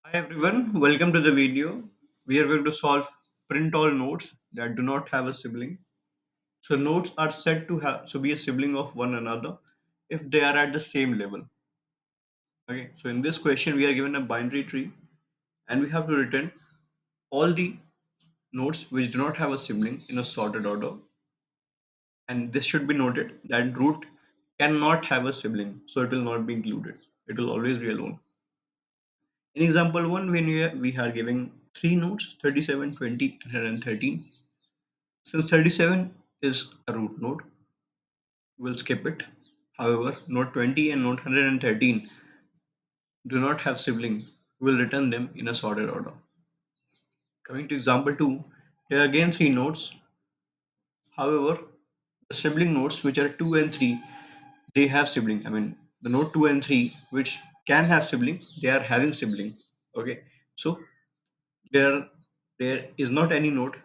Hi everyone, welcome to the video. We are going to solve print all nodes that do not have a sibling. So nodes are said to have to be a sibling of one another if they are at the same level. Okay, so in this question we are given a binary tree and we have to return all the nodes which do not have a sibling in a sorted order. And this should be noted that root cannot have a sibling, so it will not be included. It will always be alone. In example 1, when we are giving three nodes 37, 20, and 13. Since 37 is a root node, we'll skip it. However, node 20 and node 113 do not have sibling. We'll return them in a sorted order. Coming to example 2, here are again three nodes. However, the sibling nodes which are 2 and 3, they have sibling. I mean, the node 2 and 3 which can have sibling, they are having sibling. Okay, so there there is not any node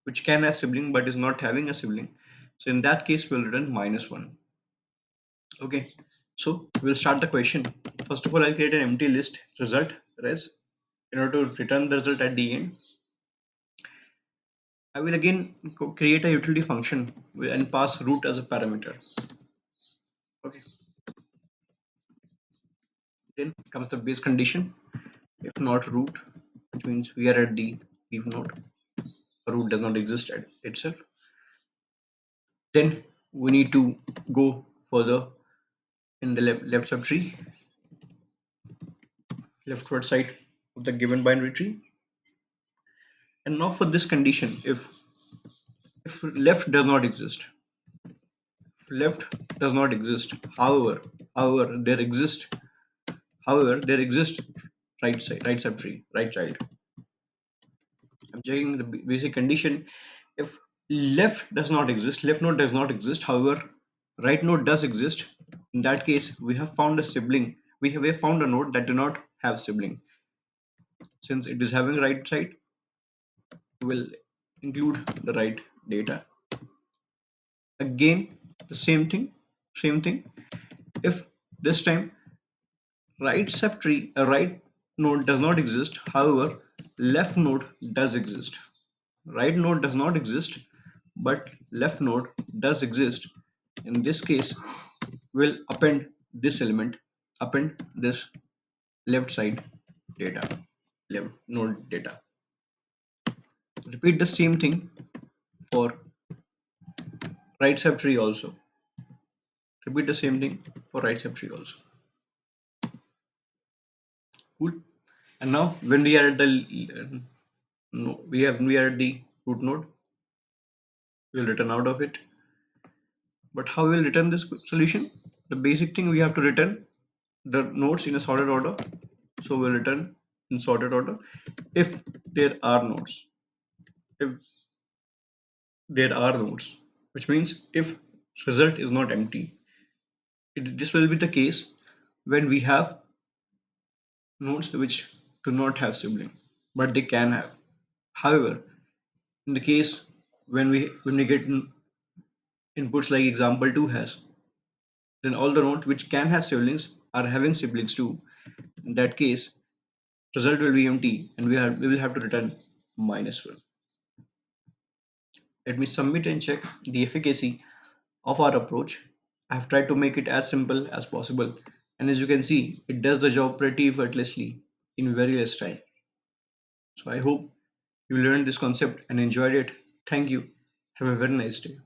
which can have sibling but is not having a sibling. So in that case, we'll return -1. Okay, so we'll start the question. First of all, I'll create an empty list result res in order to return the result at the end. I will again create a utility function and pass root as a parameter. Okay, then comes the base condition. If not root, which means we are at the leaf node, root does not exist at itself. Then we need to go further in the left subtree, leftward side of the given binary tree. And now for this condition, if left does not exist, if left does not exist, however there exists right side, right subtree, right child. I'm checking the basic condition. If left does not exist, left node does not exist, however right node does exist, in that case we have found a sibling. We have found a node that do not have sibling. Since it is having right side, we will include the right data. Again, the same thing. If this time right subtree, a right node does not exist, however, left node does exist. Right node does not exist, but left node does exist. In this case, we'll append this element, append this left side data, left node data. Repeat the same thing for right subtree also. Repeat the same thing for right subtree also. Cool. And now when we are at the no, we are at the root node, we'll return out of it. But how we'll return this solution? The basic thing, we have to return the nodes in a sorted order. So we'll return in sorted order if there are nodes. If there are nodes, which means if result is not empty. This will be the case when we have nodes which do not have sibling, but they can have. However, in the case when we get inputs like example 2 has, then all the nodes which can have siblings are having siblings too. In that case, result will be empty and we will have to return -1. Let me submit and check the efficacy of our approach. I have tried to make it as simple as possible, and as you can see, it does the job pretty effortlessly in very less time. So I hope you learned this concept and enjoyed it. Thank you. Have a very nice day.